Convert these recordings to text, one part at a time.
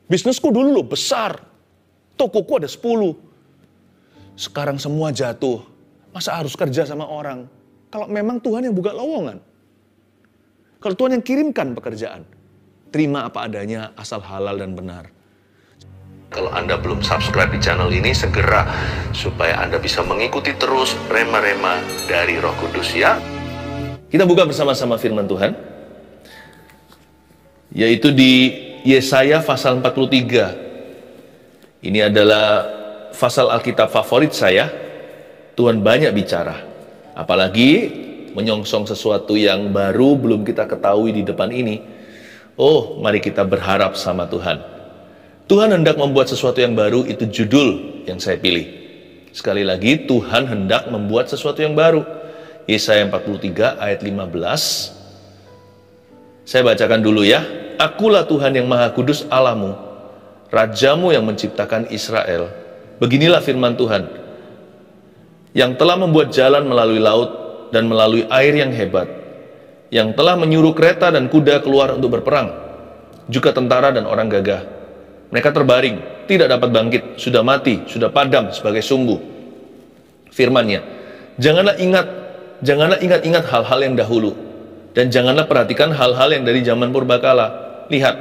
Bisnisku dulu loh besar, tokoku ada 10. Sekarang semua jatuh, masa harus kerja sama orang? Kalau memang Tuhan yang buka lowongan, kalau Tuhan yang kirimkan pekerjaan, terima apa adanya asal halal dan benar. Kalau Anda belum subscribe di channel ini, segera supaya Anda bisa mengikuti terus rema-rema dari Roh Kudus ya. Kita buka bersama-sama firman Tuhan, yaitu di Yesaya pasal 43. Ini adalah pasal Alkitab favorit saya. Tuhan banyak bicara, apalagi menyongsong sesuatu yang baru belum kita ketahui di depan ini. Oh, mari kita berharap sama Tuhan. Tuhan hendak membuat sesuatu yang baru, itu judul yang saya pilih. Sekali lagi, Tuhan hendak membuat sesuatu yang baru. Yesaya 43 ayat 15. Saya bacakan dulu ya. Akulah Tuhan yang Maha Kudus Allahmu, Rajamu yang menciptakan Israel. Beginilah firman Tuhan, yang telah membuat jalan melalui laut dan melalui air yang hebat, yang telah menyuruh kereta dan kuda keluar untuk berperang, juga tentara dan orang gagah. Mereka terbaring, tidak dapat bangkit, sudah mati, sudah padam sebagai sumbu. Firman-Nya, janganlah ingat-ingat hal-hal yang dahulu, dan janganlah perhatikan hal-hal yang dari zaman purbakala. Lihat,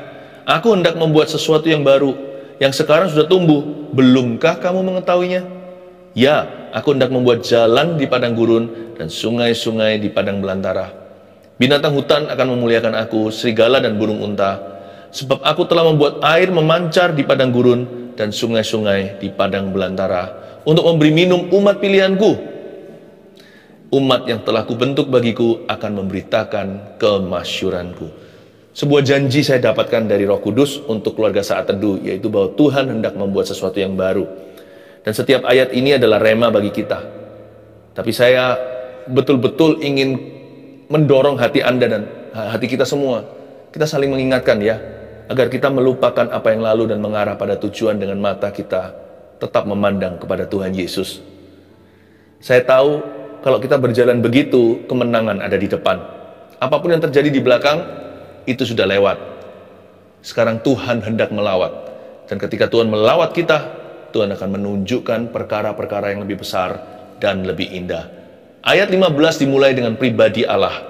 aku hendak membuat sesuatu yang baru, yang sekarang sudah tumbuh. Belumkah kamu mengetahuinya? Ya, aku hendak membuat jalan di padang gurun dan sungai-sungai di padang belantara. Binatang hutan akan memuliakan aku, serigala dan burung unta. Sebab aku telah membuat air memancar di padang gurun dan sungai-sungai di padang belantara, untuk memberi minum umat pilihanku. Umat yang telah kubentuk bagiku akan memberitakan kemasyuranku. Sebuah janji saya dapatkan dari Roh Kudus untuk keluarga Saat Teduh, yaitu bahwa Tuhan hendak membuat sesuatu yang baru. Dan setiap ayat ini adalah rema bagi kita. Tapi saya betul-betul ingin mendorong hati Anda dan hati kita semua. Kita saling mengingatkan ya, agar kita melupakan apa yang lalu dan mengarah pada tujuan dengan mata kita tetap memandang kepada Tuhan Yesus. Saya tahu kalau kita berjalan begitu, kemenangan ada di depan. Apapun yang terjadi di belakang, itu sudah lewat. Sekarang Tuhan hendak melawat. Dan ketika Tuhan melawat kita, Tuhan akan menunjukkan perkara-perkara yang lebih besar dan lebih indah. Ayat 15 dimulai dengan pribadi Allah.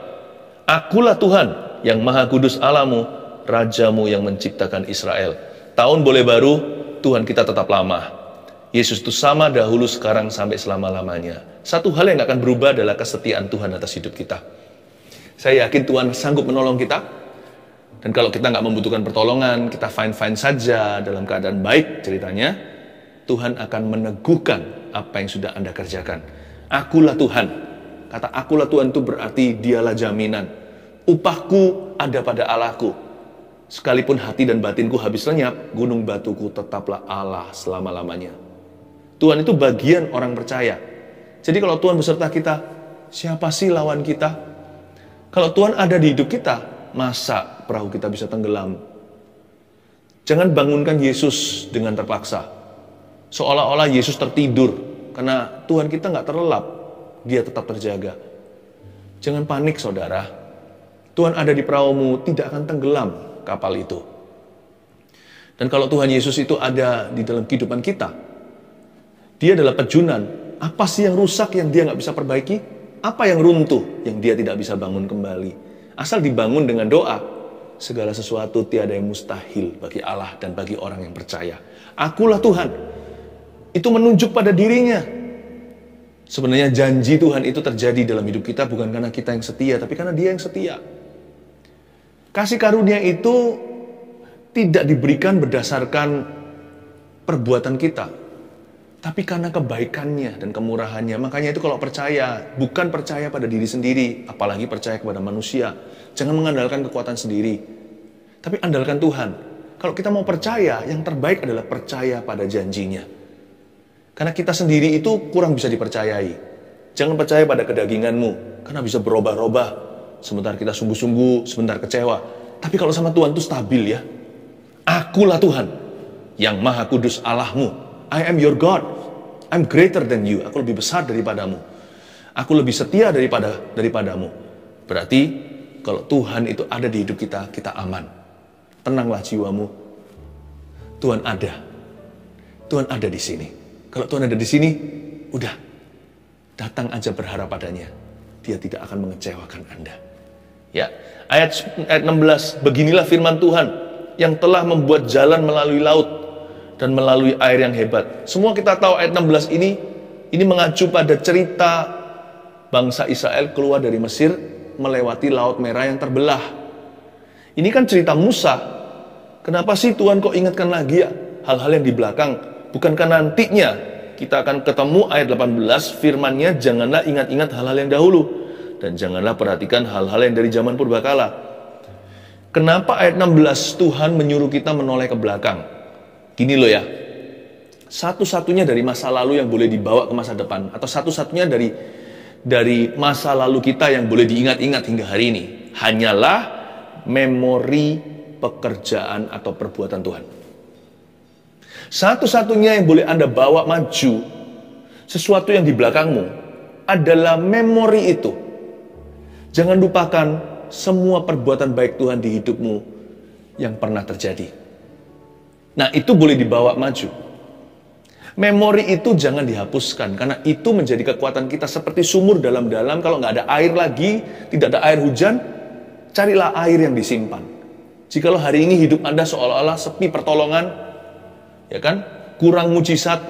Akulah Tuhan yang Maha Kudus Allahmu, Rajamu yang menciptakan Israel. Tahun boleh baru, Tuhan kita tetap lama. Yesus itu sama dahulu, sekarang, sampai selama-lamanya. Satu hal yang akan berubah adalah kesetiaan Tuhan atas hidup kita. Saya yakin Tuhan sanggup menolong kita. Dan kalau kita nggak membutuhkan pertolongan, kita fine-fine saja dalam keadaan baik ceritanya, Tuhan akan meneguhkan apa yang sudah Anda kerjakan. Akulah Tuhan. Kata akulah Tuhan itu berarti dialah jaminan. Upahku ada pada Allahku. Sekalipun hati dan batinku habis lenyap, gunung batuku tetaplah Allah selama-lamanya. Tuhan itu bagian orang percaya. Jadi kalau Tuhan beserta kita, siapa sih lawan kita? Kalau Tuhan ada di hidup kita, masa perahu kita bisa tenggelam? Jangan bangunkan Yesus dengan terpaksa, seolah-olah Yesus tertidur, karena Tuhan kita nggak terlelap, dia tetap terjaga. Jangan panik saudara, Tuhan ada di perahumu, tidak akan tenggelam kapal itu. Dan kalau Tuhan Yesus itu ada di dalam kehidupan kita, dia adalah pejunan. Apa sih yang rusak yang dia nggak bisa perbaiki? Apa yang runtuh yang dia tidak bisa bangun kembali? Asal dibangun dengan doa, segala sesuatu tiada yang mustahil bagi Allah dan bagi orang yang percaya. Akulah Tuhan. Itu menunjuk pada dirinya. Sebenarnya janji Tuhan itu terjadi dalam hidup kita bukan karena kita yang setia, tapi karena dia yang setia. Kasih karunia itu tidak diberikan berdasarkan perbuatan kita, tapi karena kebaikannya dan kemurahannya. Makanya itu kalau percaya, bukan percaya pada diri sendiri, apalagi percaya kepada manusia. Jangan mengandalkan kekuatan sendiri, tapi andalkan Tuhan. Kalau kita mau percaya, yang terbaik adalah percaya pada janjinya. Karena kita sendiri itu kurang bisa dipercayai. Jangan percaya pada kedaginganmu, karena bisa berubah-ubah. Sebentar kita sungguh-sungguh, sebentar kecewa. Tapi kalau sama Tuhan itu stabil ya. Akulah Tuhan yang Maha Kudus Allahmu. I am your God. I'm greater than you. Aku lebih besar daripadamu. Aku lebih setia daripadamu. Berarti kalau Tuhan itu ada di hidup kita, kita aman. Tenanglah jiwamu, Tuhan ada. Tuhan ada di sini. Kalau Tuhan ada di sini, udah. Datang aja berharap padanya. Dia tidak akan mengecewakan Anda. Ya, ayat 16, beginilah firman Tuhan yang telah membuat jalan melalui laut dan melalui air yang hebat. Semua kita tahu ayat 16 ini mengacu pada cerita bangsa Israel keluar dari Mesir melewati Laut Merah yang terbelah. Ini kan cerita Musa. Kenapa sih Tuhan kok ingatkan lagi ya hal-hal yang di belakang? Bukankah nantinya kita akan ketemu ayat 18 firman-Nya, janganlah ingat-ingat hal-hal yang dahulu dan janganlah perhatikan hal-hal yang dari zaman purbakala. Kenapa ayat 16 Tuhan menyuruh kita menoleh ke belakang? Gini loh ya, satu-satunya dari masa lalu yang boleh dibawa ke masa depan, atau satu-satunya dari masa lalu kita yang boleh diingat-ingat hingga hari ini, hanyalah memori pekerjaan atau perbuatan Tuhan. Satu-satunya yang boleh Anda bawa maju, sesuatu yang di belakangmu, adalah memori itu. Jangan lupakan semua perbuatan baik Tuhan di hidupmu yang pernah terjadi. Nah, itu boleh dibawa maju. Memori itu jangan dihapuskan, karena itu menjadi kekuatan kita seperti sumur dalam-dalam. Kalau nggak ada air lagi, tidak ada air hujan, carilah air yang disimpan. Jikalau hari ini hidup Anda seolah-olah sepi pertolongan, ya kan, kurang mujizat,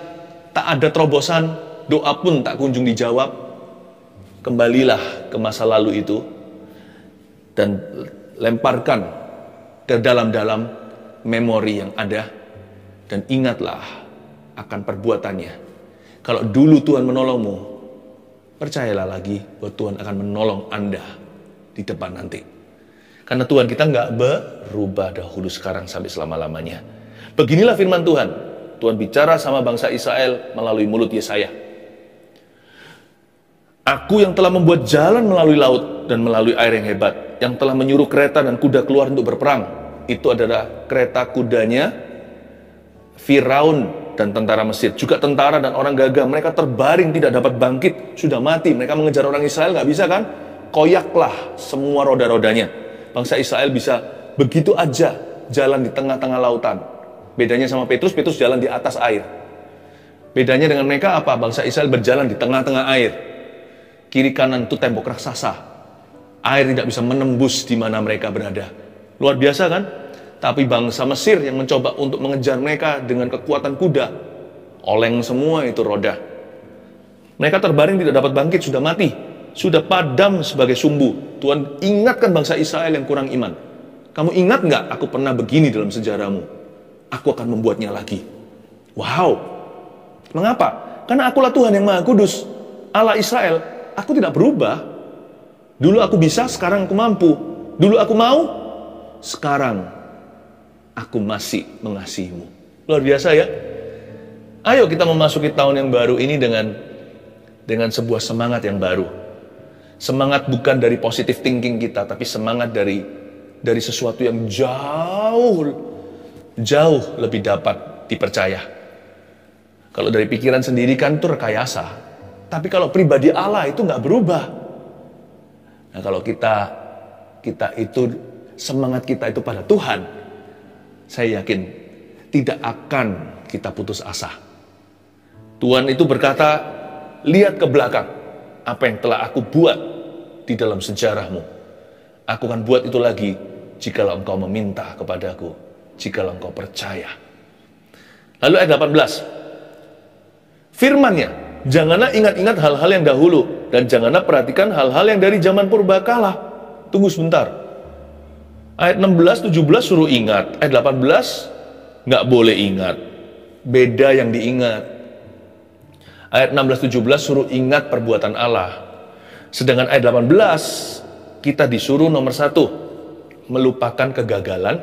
tak ada terobosan, doa pun tak kunjung dijawab, kembalilah ke masa lalu itu dan lemparkan ke dalam-dalam memori yang ada dan ingatlah akan perbuatannya. Kalau dulu Tuhan menolongmu, percayalah lagi bahwa Tuhan akan menolong Anda di depan nanti. Karena Tuhan kita nggak berubah dahulu, sekarang, sampai selama-lamanya. Beginilah firman Tuhan. Tuhan bicara sama bangsa Israel melalui mulut Yesaya. Aku yang telah membuat jalan melalui laut dan melalui air yang hebat, yang telah menyuruh kereta dan kuda keluar untuk berperang. Itu adalah kereta kudanya Firaun dan tentara Mesir. Juga tentara dan orang gagah, mereka terbaring tidak dapat bangkit, sudah mati. Mereka mengejar orang Israel, nggak bisa kan? Koyaklah semua roda-rodanya. Bangsa Israel bisa begitu aja jalan di tengah-tengah lautan. Bedanya sama Petrus jalan di atas air. Bedanya dengan mereka apa? Bangsa Israel berjalan di tengah-tengah air. Kiri kanan itu tembok raksasa. Air tidak bisa menembus di mana mereka berada. Luar biasa kan? Tapi bangsa Mesir yang mencoba untuk mengejar mereka dengan kekuatan kuda, oleng semua itu roda. Mereka terbaring tidak dapat bangkit, sudah mati, sudah padam sebagai sumbu. Tuhan ingatkan bangsa Israel yang kurang iman. Kamu ingat nggak aku pernah begini dalam sejarahmu? Aku akan membuatnya lagi. Wow. Mengapa? Karena akulah Tuhan yang Maha Kudus, Allah Israel. Aku tidak berubah. Dulu aku bisa, sekarang aku mampu. Dulu aku mau, sekarang aku masih mengasihimu. Luar biasa ya. Ayo kita memasuki tahun yang baru ini dengan sebuah semangat yang baru. Semangat bukan dari positive thinking kita, tapi semangat dari sesuatu yang jauh lebih dapat dipercaya. Kalau dari pikiran sendiri kan itu rekayasa. Tapi kalau pribadi Allah itu nggak berubah. Nah, kalau kita itu semangat kita itu pada Tuhan, saya yakin tidak akan kita putus asa. Tuhan itu berkata, lihat ke belakang apa yang telah aku buat di dalam sejarahmu. Aku akan buat itu lagi jikalau engkau meminta kepadaku, jikalau engkau percaya. Lalu ayat 18. Firman-Nya, janganlah ingat-ingat hal-hal yang dahulu dan janganlah perhatikan hal-hal yang dari zaman purbakala. Tunggu sebentar. Ayat 16, 17 suruh ingat. Ayat 18 nggak boleh ingat. Beda yang diingat. Ayat 16, 17 suruh ingat perbuatan Allah. Sedangkan ayat 18 kita disuruh nomor 1, melupakan kegagalan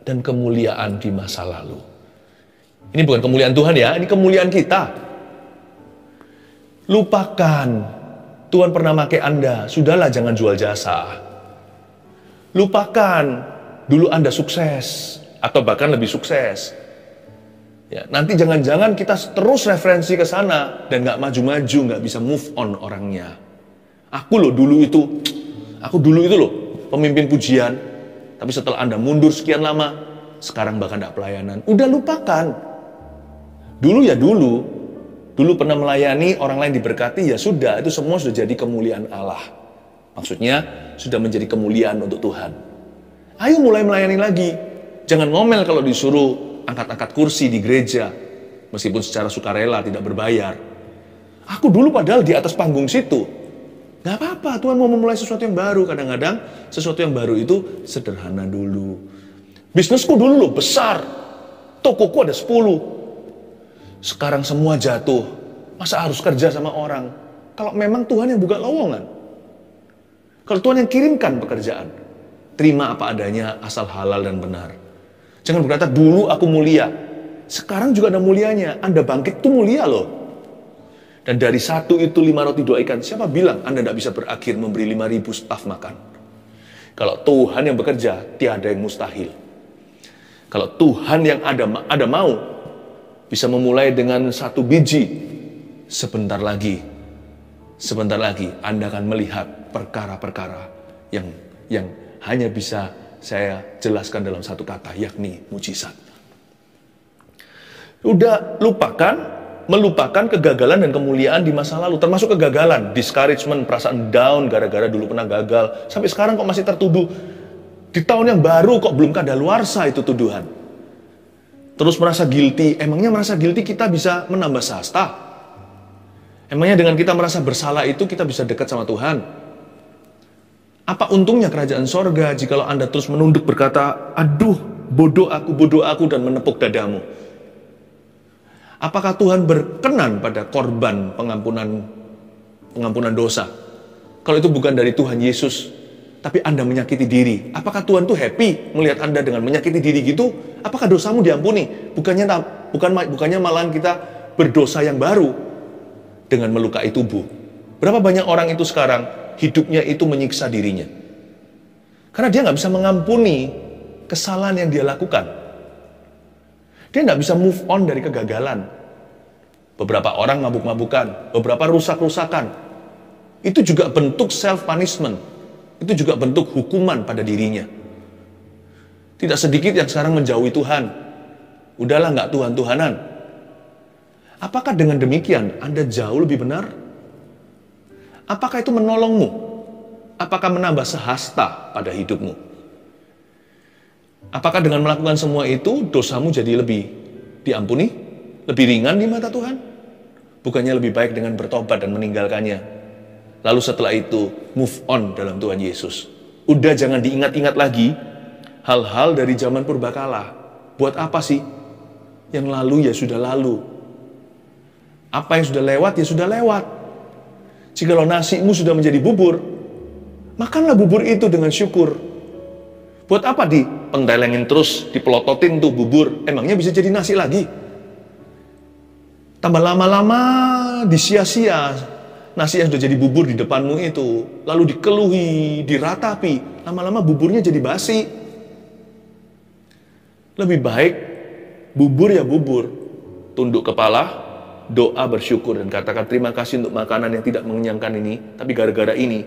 dan kemuliaan di masa lalu. Ini bukan kemuliaan Tuhan ya, ini kemuliaan kita. Lupakan, Tuhan pernah pakai Anda, sudahlah jangan jual jasa. Lupakan, dulu Anda sukses, atau bahkan lebih sukses. Ya, nanti jangan-jangan kita terus referensi ke sana, dan gak maju-maju, gak bisa move on orangnya. Aku dulu itu loh, pemimpin pujian, tapi setelah Anda mundur sekian lama, sekarang bahkan tidak pelayanan. Udah lupakan. Dulu ya dulu. Dulu pernah melayani, orang lain diberkati, ya sudah, itu semua sudah jadi kemuliaan Allah. Maksudnya, sudah menjadi kemuliaan untuk Tuhan. Ayo mulai melayani lagi. Jangan ngomel kalau disuruh angkat-angkat kursi di gereja, meskipun secara sukarela tidak berbayar. Aku dulu padahal di atas panggung situ. Gak apa-apa, Tuhan mau memulai sesuatu yang baru. Kadang-kadang sesuatu yang baru itu sederhana dulu. Bisnisku dulu loh, besar. Tokoku ada 10. Sekarang semua jatuh. Masa harus kerja sama orang? Kalau memang Tuhan yang buka lowongan. Kalau Tuhan yang kirimkan pekerjaan. Terima apa adanya, asal halal dan benar. Jangan berkata, dulu aku mulia. Sekarang juga ada mulianya. Anda bangkit itu mulia loh. Dan dari 1 itu 5 roti 2 ikan. Siapa bilang Anda tidak bisa berakhir memberi 5.000 staf makan? Kalau Tuhan yang bekerja, tiada yang mustahil. Kalau Tuhan yang ada mau, bisa memulai dengan 1 biji. Sebentar lagi Anda akan melihat perkara-perkara yang hanya bisa saya jelaskan dalam 1 kata, yakni mujizat. Udah melupakan kegagalan dan kemuliaan di masa lalu, termasuk kegagalan, discouragement, perasaan down gara-gara dulu pernah gagal, sampai sekarang kok masih tertuduh. Di tahun yang baru kok belum kadaluarsa itu tuduhan. Terus merasa guilty. Emangnya merasa guilty kita bisa menambah sasta? Emangnya dengan kita merasa bersalah itu kita bisa dekat sama Tuhan? Apa untungnya kerajaan sorga jikalau Anda terus menunduk berkata, aduh, bodoh aku dan menepuk dadamu? Apakah Tuhan berkenan pada korban pengampunan dosa? Kalau itu bukan dari Tuhan Yesus, tapi Anda menyakiti diri, apakah Tuhan tuh happy melihat Anda dengan menyakiti diri gitu? Apakah dosamu diampuni? Bukannya malahan kita berdosa yang baru dengan melukai tubuh. Berapa banyak orang itu sekarang hidupnya itu menyiksa dirinya? Karena dia nggak bisa mengampuni kesalahan yang dia lakukan. Dia nggak bisa move on dari kegagalan. Beberapa orang mabuk-mabukan, beberapa rusak-rusakan. Itu juga bentuk self-punishment. Itu juga bentuk hukuman pada dirinya. Tidak sedikit yang sekarang menjauhi Tuhan. Udahlah nggak Tuhan-Tuhanan. Apakah dengan demikian Anda jauh lebih benar? Apakah itu menolongmu? Apakah menambah sehasta pada hidupmu? Apakah dengan melakukan semua itu dosamu jadi lebih diampuni? Lebih ringan di mata Tuhan? Bukannya lebih baik dengan bertobat dan meninggalkannya? Lalu setelah itu, move on dalam Tuhan Yesus. Udah jangan diingat-ingat lagi hal-hal dari zaman purbakala. Buat apa sih? Yang lalu ya sudah lalu. Apa yang sudah lewat ya sudah lewat. Jikalau nasimu sudah menjadi bubur, makanlah bubur itu dengan syukur. Buat apa pentelengin terus, dipelototin tuh bubur? Emangnya bisa jadi nasi lagi? Tambah lama-lama disia-sia. Nasi yang sudah jadi bubur di depanmu itu, lalu dikeluhi, diratapi, lama-lama buburnya jadi basi. Lebih baik bubur ya bubur, tunduk kepala, doa bersyukur dan katakan terima kasih untuk makanan yang tidak mengenyangkan ini, tapi gara-gara ini,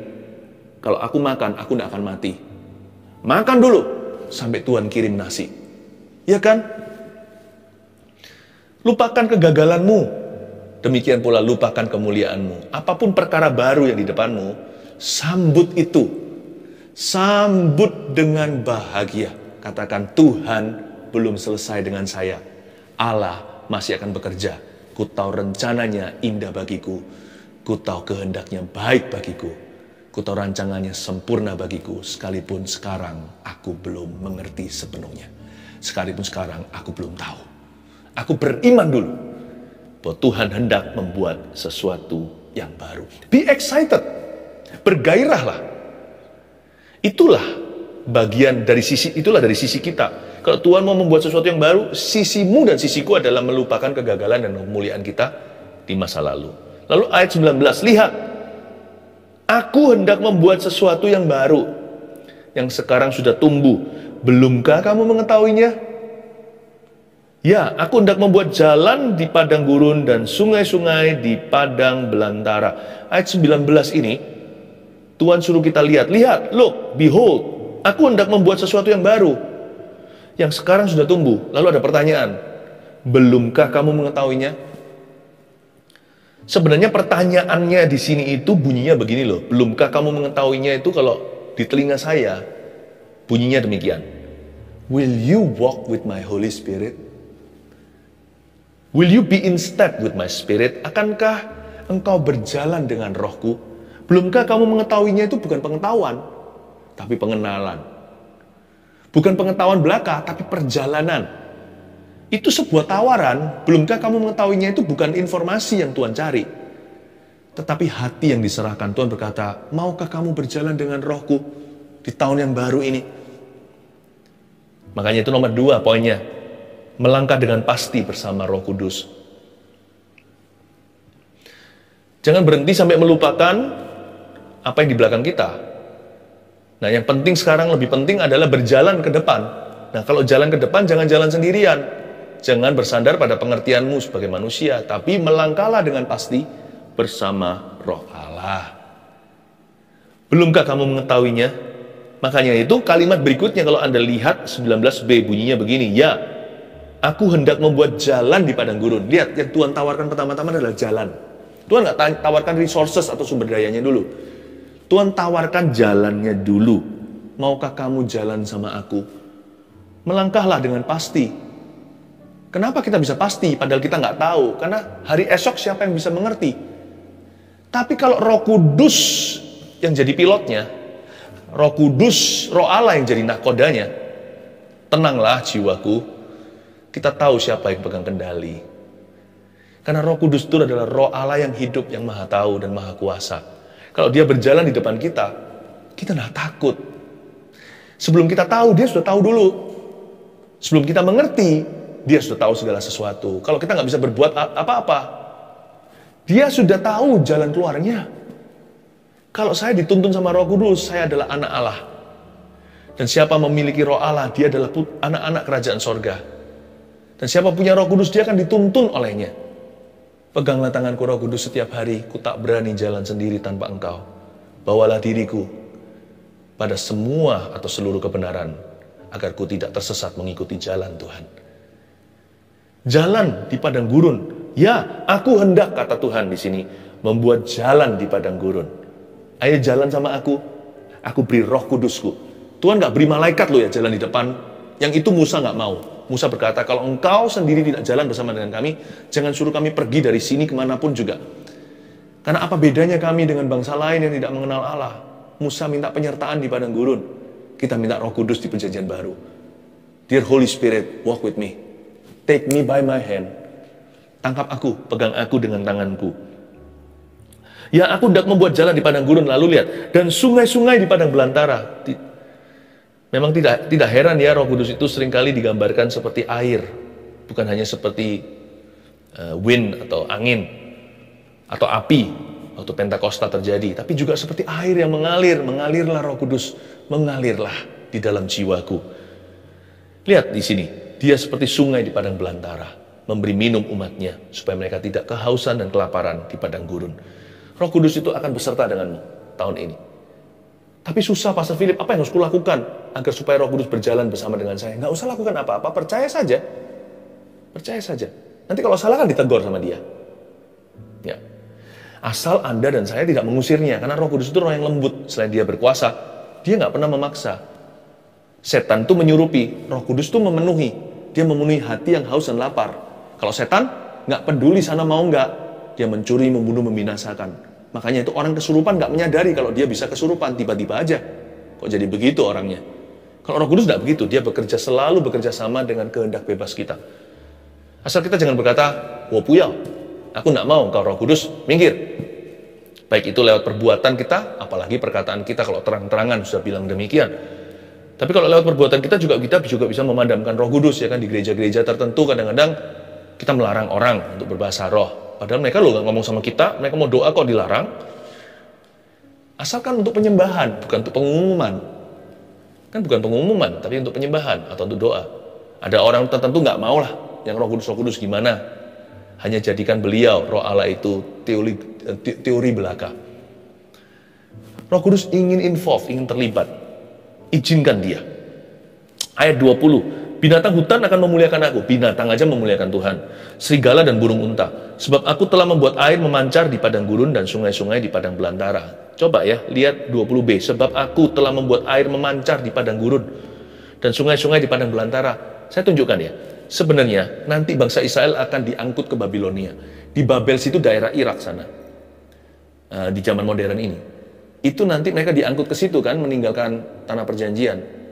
kalau aku makan, aku tidak akan mati. Makan dulu, sampai Tuhan kirim nasi. Ya kan? Lupakan kegagalanmu. Demikian pula lupakan kemuliaanmu. Apapun perkara baru yang di depanmu, sambut itu. Sambut dengan bahagia. Katakan, Tuhan belum selesai dengan saya. Allah masih akan bekerja. Ku tahu rencananya indah bagiku. Ku tahu kehendaknya baik bagiku. Ku tahu rancangannya sempurna bagiku. Sekalipun sekarang aku belum mengerti sepenuhnya. Sekalipun sekarang aku belum tahu. Aku beriman dulu bahwa Tuhan hendak membuat sesuatu yang baru. Be excited. Bergairahlah. Itulah dari sisi kita. Kalau Tuhan mau membuat sesuatu yang baru, sisimu dan sisiku adalah melupakan kegagalan dan kemuliaan kita di masa lalu. Lalu ayat 19, lihat. Aku hendak membuat sesuatu yang baru, yang sekarang sudah tumbuh. Belumkah kamu mengetahuinya? Ya, aku hendak membuat jalan di padang gurun dan sungai-sungai di padang belantara. Ayat 19 ini, Tuhan suruh kita lihat. Lihat, look, behold, aku hendak membuat sesuatu yang baru. yang sekarang sudah tumbuh. Lalu ada pertanyaan, belumkah kamu mengetahuinya? Sebenarnya pertanyaannya di sini itu bunyinya begini loh. Belumkah kamu mengetahuinya itu kalau di telinga saya bunyinya demikian. Will you walk with my Holy Spirit? Will you be in step with my Spirit? Akankah engkau berjalan dengan rohku? Belumkah kamu mengetahuinya itu bukan pengetahuan, tapi pengenalan. Bukan pengetahuan belaka, tapi perjalanan. Itu sebuah tawaran, belumkah kamu mengetahuinya itu bukan informasi yang Tuhan cari. Tetapi hati yang diserahkan. Tuhan berkata, maukah kamu berjalan dengan rohku di tahun yang baru ini? Makanya itu nomor 2 poinnya. Melangkah dengan pasti bersama Roh Kudus. Jangan berhenti sampai melupakan apa yang di belakang kita. Nah, yang penting sekarang, lebih penting adalah berjalan ke depan. Nah, kalau jalan ke depan, jangan jalan sendirian. Jangan bersandar pada pengertianmu sebagai manusia, tapi melangkahlah dengan pasti bersama Roh Allah. Belumkah kamu mengetahuinya? Makanya itu kalimat berikutnya kalau Anda lihat 19b bunyinya begini, ya, aku hendak membuat jalan di padang gurun. Lihat, yang Tuhan tawarkan pertama-tama adalah jalan. Tuhan nggak tawarkan resources atau sumber dayanya dulu. Tuhan tawarkan jalannya dulu. Maukah kamu jalan sama aku? Melangkahlah dengan pasti. Kenapa kita bisa pasti padahal kita nggak tahu? Karena hari esok siapa yang bisa mengerti? Tapi kalau Roh Kudus yang jadi pilotnya, Roh Kudus, Roh Allah yang jadi nahkodanya, tenanglah jiwaku, kita tahu siapa yang pegang kendali. Karena Roh Kudus itu adalah Roh Allah yang hidup, yang maha tahu dan maha kuasa. Kalau dia berjalan di depan kita tidak takut. Sebelum kita tahu, dia sudah tahu dulu. Sebelum kita mengerti, dia sudah tahu segala sesuatu. Kalau kita nggak bisa berbuat apa-apa, dia sudah tahu jalan keluarnya. Kalau saya dituntun sama Roh Kudus, saya adalah anak Allah. Dan siapa memiliki Roh Allah, dia adalah anak-anak kerajaan sorga. Dan siapa punya Roh Kudus, dia akan dituntun olehnya. Peganglah tanganku Roh Kudus setiap hari, ku tak berani jalan sendiri tanpa engkau. Bawalah diriku pada semua atau seluruh kebenaran, agar ku tidak tersesat mengikuti jalan Tuhan. Jalan di padang gurun. Ya, aku hendak, kata Tuhan di sini, membuat jalan di padang gurun. Ayo jalan sama aku beri Roh Kudusku. Tuhan gak beri malaikat loh ya jalan di depan. Yang itu Musa gak mau. Musa berkata, kalau engkau sendiri tidak jalan bersama dengan kami, jangan suruh kami pergi dari sini kemanapun juga. Karena apa bedanya kami dengan bangsa lain yang tidak mengenal Allah? Musa minta penyertaan di padang gurun. Kita minta Roh Kudus di perjanjian baru. Dear Holy Spirit, walk with me. Take me by my hand. Tangkap aku, pegang aku dengan tanganku. Ya, aku hendak membuat jalan di padang gurun. Lalu lihat, dan sungai-sungai di padang belantara. Memang tidak heran ya, Roh Kudus itu seringkali digambarkan seperti air. Bukan hanya seperti wind atau angin atau api waktu Pentakosta terjadi, tapi juga seperti air yang mengalir. Mengalirlah Roh Kudus, mengalirlah di dalam jiwaku. Lihat di sini, dia seperti sungai di padang belantara, memberi minum umatnya supaya mereka tidak kehausan dan kelaparan di padang gurun. Roh Kudus itu akan beserta denganmu tahun ini. Tapi susah, Pastor Philip, apa yang harus kulakukan agar supaya Roh Kudus berjalan bersama dengan saya? Nggak usah lakukan apa-apa, percaya saja. Percaya saja. Nanti kalau salah kan ditegur sama dia. Ya. Asal Anda dan saya tidak mengusirnya, karena Roh Kudus itu roh yang lembut. Selain dia berkuasa, dia nggak pernah memaksa. Setan itu menyurupi, Roh Kudus itu memenuhi. Dia memenuhi hati yang haus dan lapar. Kalau setan nggak peduli sana mau nggak, dia mencuri, membunuh, membinasakan. Makanya itu orang kesurupan gak menyadari kalau dia bisa kesurupan tiba-tiba aja. Kok jadi begitu orangnya? Kalau Roh Kudus gak begitu, dia selalu bekerja sama dengan kehendak bebas kita. Asal kita jangan berkata, wah puyau, aku gak mau engkau Roh Kudus, minggir. Baik itu lewat perbuatan kita, apalagi perkataan kita kalau terang-terangan sudah bilang demikian. Tapi kalau lewat perbuatan kita juga bisa memadamkan Roh Kudus, ya kan, di gereja-gereja tertentu kadang-kadang kita melarang orang untuk berbahasa roh. Padahal mereka loh gak ngomong sama kita, mereka mau doa kok dilarang. Asalkan untuk penyembahan, bukan untuk pengumuman. Kan bukan pengumuman, tapi untuk penyembahan atau untuk doa. Ada orang tertentu gak mau lah, yang Roh Kudus gimana. Hanya jadikan beliau, Roh Allah itu teori belaka. Roh Kudus ingin involve, ingin terlibat. Izinkan dia. Ayat 20, Binatang hutan akan memuliakan aku. Binatang aja memuliakan Tuhan. Serigala dan burung unta. Sebab aku telah membuat air memancar di padang gurun dan sungai-sungai di padang belantara. Coba ya, lihat 20b. Sebab aku telah membuat air memancar di padang gurun dan sungai-sungai di padang belantara. Saya tunjukkan ya. Sebenarnya nanti bangsa Israel akan diangkut ke Babilonia. Di Babel situ daerah Irak sana. Di zaman modern ini. Itu nanti mereka diangkut ke situ kan, meninggalkan tanah perjanjian.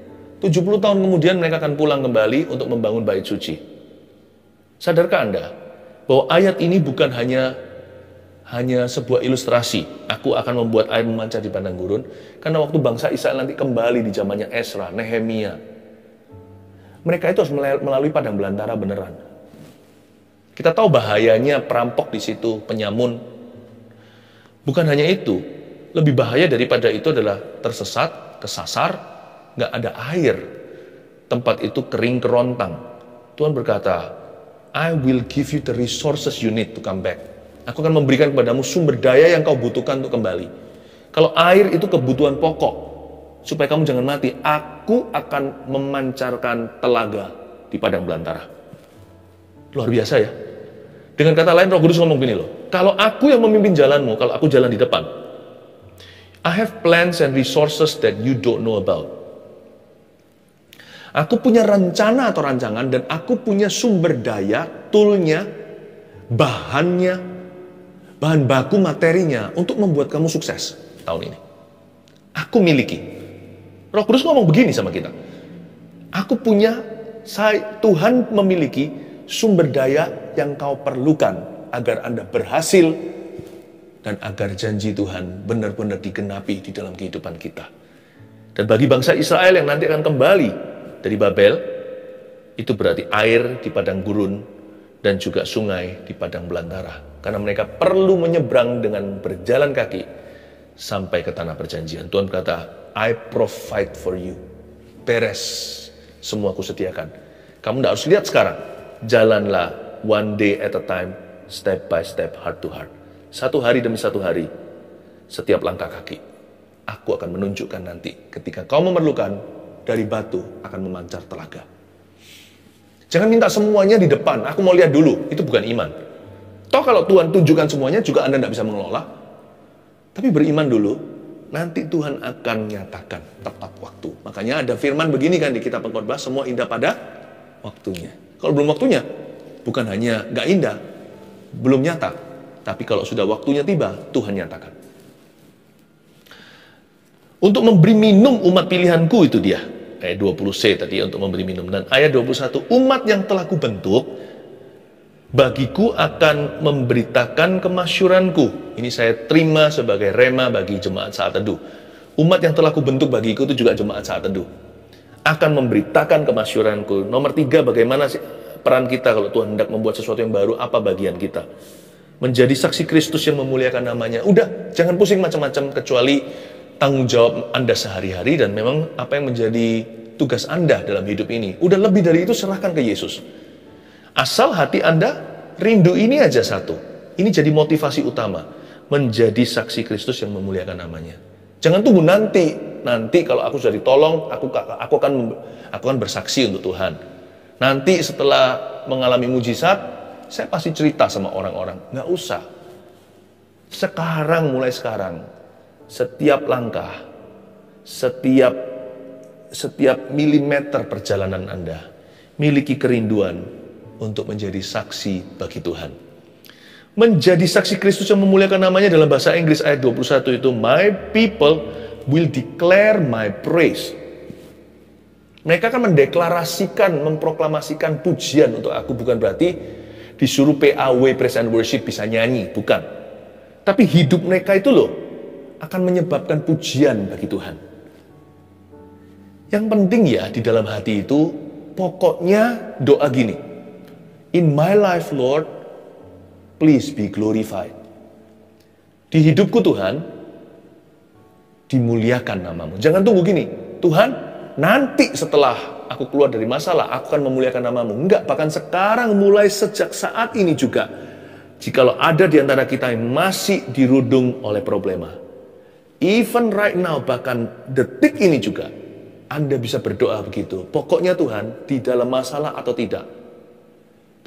70 tahun kemudian mereka akan pulang kembali untuk membangun bait suci. Sadarkah Anda bahwa ayat ini bukan hanya sebuah ilustrasi. Aku akan membuat air memancar di padang gurun. Karena waktu bangsa Israel nanti kembali di zamannya Ezra, Nehemia, mereka itu harus melalui padang belantara beneran. Kita tahu bahayanya perampok di situ, penyamun. Bukan hanya itu, lebih bahaya daripada itu adalah tersesat, kesasar, nggak ada air, tempat itu kering kerontang. Tuhan berkata, I will give you the resources you need to come back. Aku akan memberikan kepadamu sumber daya yang kau butuhkan untuk kembali. Kalau air itu kebutuhan pokok, supaya kamu jangan mati, aku akan memancarkan telaga di padang belantara. Luar biasa ya. Dengan kata lain, Roh Kudus ngomong gini loh, kalau aku yang memimpin jalanmu, kalau aku jalan di depan, I have plans and resources that you don't know about. Aku punya rencana atau rancangan dan aku punya sumber daya, toolnya, bahannya, bahan baku materinya untuk membuat kamu sukses tahun ini. Aku miliki. Roh Kudus ngomong begini sama kita. Aku punya, Tuhan memiliki sumber daya yang kau perlukan agar Anda berhasil dan agar janji Tuhan benar-benar digenapi di dalam kehidupan kita. Dan bagi bangsa Israel yang nanti akan kembali dari Babel, itu berarti air di padang gurun dan juga sungai di padang belantara. Karena mereka perlu menyeberang dengan berjalan kaki sampai ke tanah perjanjian. Tuhan berkata, I provide for you. Beres, semua aku sediakan. Kamu tidak harus lihat sekarang. Jalanlah one day at a time, step by step, heart to heart. Satu hari demi satu hari, setiap langkah kaki. Aku akan menunjukkan nanti ketika kau memerlukan, dari batu akan memancar telaga. Jangan minta semuanya di depan. Aku mau lihat dulu. Itu bukan iman. Toh kalau Tuhan tunjukkan semuanya juga Anda tidak bisa mengelola. Tapi beriman dulu. Nanti Tuhan akan nyatakan tepat waktu. Makanya ada firman begini kan di kitab Pengkhotbah, semua indah pada waktunya. Kalau belum waktunya, bukan hanya gak indah, belum nyata. Tapi kalau sudah waktunya tiba, Tuhan nyatakan. Untuk memberi minum umat pilihanku, itu dia. Ayat 20c tadi untuk memberi minum. Dan ayat 21, umat yang telah kubentuk, bagiku akan memberitakan kemasyuranku. Ini saya terima sebagai rema bagi jemaat saat teduh. Umat yang telah kubentuk bagiku itu juga jemaat saat teduh. Akan memberitakan kemasyuranku. Nomor 3, bagaimana sih peran kita kalau Tuhan hendak membuat sesuatu yang baru, apa bagian kita? Menjadi saksi Kristus yang memuliakan namanya. Udah, jangan pusing macam-macam kecuali tanggung jawab Anda sehari-hari dan memang apa yang menjadi tugas Anda dalam hidup ini. Udah lebih dari itu serahkan ke Yesus. Asal hati Anda rindu ini aja satu. Ini jadi motivasi utama. Menjadi saksi Kristus yang memuliakan namanya. Jangan tunggu nanti. Nanti kalau aku sudah ditolong, aku akan bersaksi untuk Tuhan. Nanti setelah mengalami mujizat, saya pasti cerita sama orang-orang. Nggak usah. Sekarang, mulai sekarang, setiap langkah, setiap milimeter perjalanan Anda, miliki kerinduan untuk menjadi saksi bagi Tuhan. Menjadi saksi Kristus yang memuliakan namanya dalam bahasa Inggris ayat 21 itu, my people will declare my praise. Mereka akan mendeklarasikan, memproklamasikan pujian untuk aku. Bukan berarti disuruh PAW, praise and worship, bisa nyanyi. Bukan. Tapi hidup mereka itu loh, akan menyebabkan pujian bagi Tuhan. Yang penting ya di dalam hati itu, pokoknya doa gini. In my life, Lord, please be glorified. Di hidupku Tuhan, dimuliakan namamu. Jangan tunggu gini, Tuhan, nanti setelah aku keluar dari masalah, aku akan memuliakan namamu. Enggak, bahkan sekarang mulai sejak saat ini juga. Jikalau ada di antara kita yang masih dirudung oleh problema, even right now, bahkan detik ini juga, Anda bisa berdoa begitu. Pokoknya Tuhan, di dalam masalah atau tidak,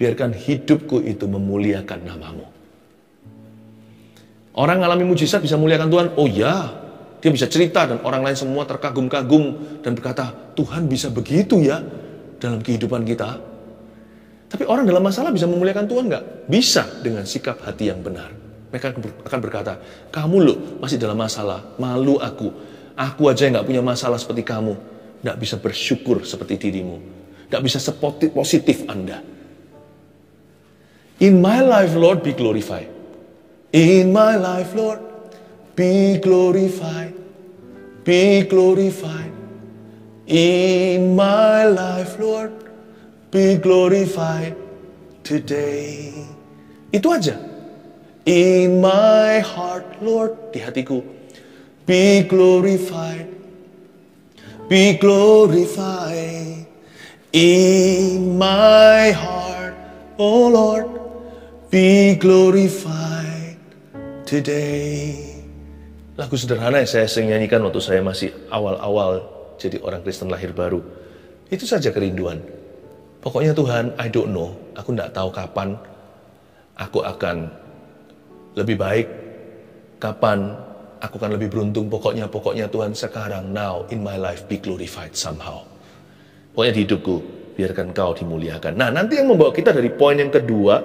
biarkan hidupku itu memuliakan nama-Mu. Orang ngalami mujizat bisa memuliakan Tuhan. Oh ya, dia bisa cerita dan orang lain semua terkagum-kagum dan berkata, Tuhan bisa begitu ya dalam kehidupan kita. Tapi orang dalam masalah bisa memuliakan Tuhan nggak? Bisa dengan sikap hati yang benar. Mereka akan berkata, kamu loh masih dalam masalah, malu aku. Aku aja yang nggak punya masalah seperti kamu. Nggak bisa bersyukur seperti dirimu. Nggak bisa sepositif Anda. In my life, Lord, be glorified. In my life, Lord, be glorified. Be glorified. In my life, Lord, be glorified today. Itu aja. In my heart, Lord, di hatiku, be glorified. Be glorified. In my heart, oh Lord, be glorified today. Lagu sederhana yang saya sering nyanyikan waktu saya masih awal-awal jadi orang Kristen lahir baru. Itu saja kerinduan. Pokoknya Tuhan, I don't know. Aku tidak tahu kapan aku akan lebih baik. Kapan aku akan lebih beruntung. Pokoknya Tuhan sekarang, now in my life be glorified somehow. Pokoknya di hidupku, biarkan Kau dimuliakan. Nah, nanti yang membawa kita dari poin yang kedua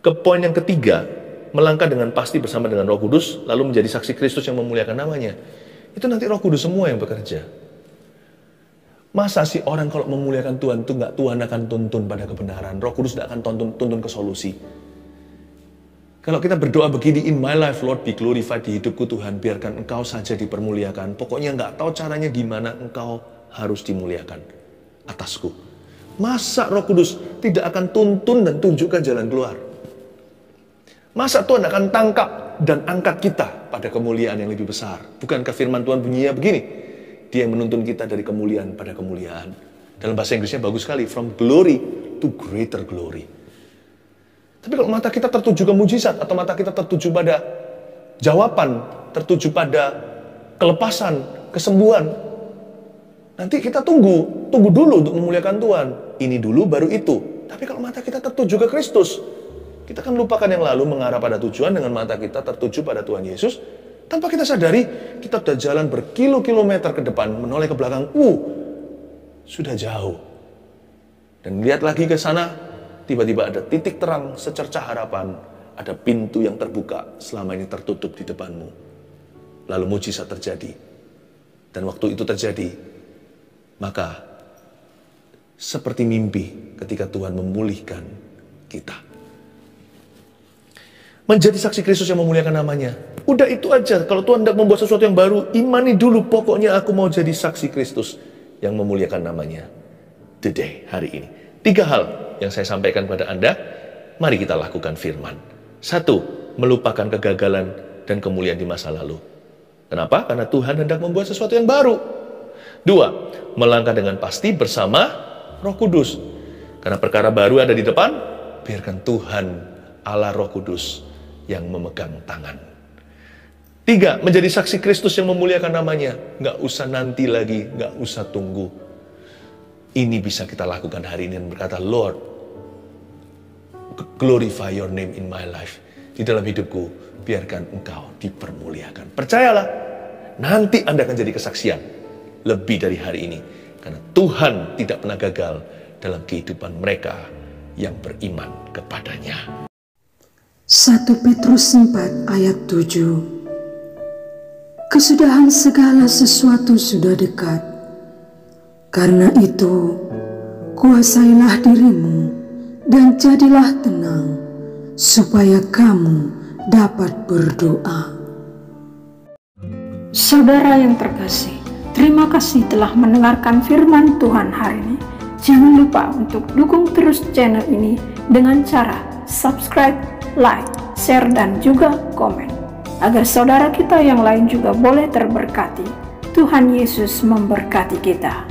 ke poin yang ketiga, melangkah dengan pasti bersama dengan Roh Kudus, lalu menjadi saksi Kristus yang memuliakan namanya. Itu nanti Roh Kudus semua yang bekerja. Masa sih orang kalau memuliakan Tuhan itu nggak Tuhan akan tuntun pada kebenaran. Roh Kudus tidak akan tuntun ke solusi. Kalau kita berdoa begini, in my life Lord be glorified, di hidupku Tuhan, biarkan Engkau saja dipermuliakan. Pokoknya nggak tahu caranya gimana, Engkau harus dimuliakan atasku. Masa Roh Kudus tidak akan tuntun dan tunjukkan jalan keluar? Masa Tuhan akan tangkap dan angkat kita pada kemuliaan yang lebih besar? Bukankah firman Tuhan bunyinya begini? Dia yang menuntun kita dari kemuliaan pada kemuliaan. Dalam bahasa Inggrisnya bagus sekali, from glory to greater glory. Tapi kalau mata kita tertuju ke mujizat, atau mata kita tertuju pada jawaban, tertuju pada kelepasan, kesembuhan, nanti kita tunggu dulu untuk memuliakan Tuhan. Ini dulu baru itu. Tapi kalau mata kita tertuju ke Kristus, kita akan lupakan yang lalu, mengarah pada tujuan dengan mata kita tertuju pada Tuhan Yesus. Tanpa kita sadari, kita sudah jalan berkilo-kilometer ke depan, menoleh ke belakang. Sudah jauh. Dan lihat lagi ke sana, tiba-tiba ada titik terang secercah harapan. Ada pintu yang terbuka, selama ini tertutup di depanmu. Lalu mujizat terjadi. Dan waktu itu terjadi, maka seperti mimpi ketika Tuhan memulihkan kita. Menjadi saksi Kristus yang memuliakan namanya. Udah itu aja. Kalau Tuhan hendak membuat sesuatu yang baru, imani dulu. Pokoknya aku mau jadi saksi Kristus yang memuliakan namanya. Today, hari ini. 3 hal yang saya sampaikan pada Anda. Mari kita lakukan firman. 1, melupakan kegagalan dan kemuliaan di masa lalu. Kenapa? Karena Tuhan hendak membuat sesuatu yang baru. 2, melangkah dengan pasti bersama Roh Kudus. Karena perkara baru ada di depan, biarkan Tuhan Allah Roh Kudus yang memegang tangan. 3, menjadi saksi Kristus yang memuliakan namanya. Nggak usah nanti lagi, nggak usah tunggu. Ini bisa kita lakukan hari ini dan berkata, Lord, glorify your name in my life. Di dalam hidupku, biarkan Engkau dipermuliakan. Percayalah, nanti Anda akan jadi kesaksian lebih dari hari ini. Karena Tuhan tidak pernah gagal dalam kehidupan mereka yang beriman kepadanya. 1 Petrus 4 ayat 7. Kesudahan segala sesuatu sudah dekat. Karena itu, kuasailah dirimu dan jadilah tenang, supaya kamu dapat berdoa. Saudara yang terkasih, terima kasih telah mendengarkan firman Tuhan hari ini. Jangan lupa untuk dukung terus channel ini dengan cara subscribe, like, share, dan juga komen, agar saudara kita yang lain juga boleh terberkati. Tuhan Yesus memberkati kita.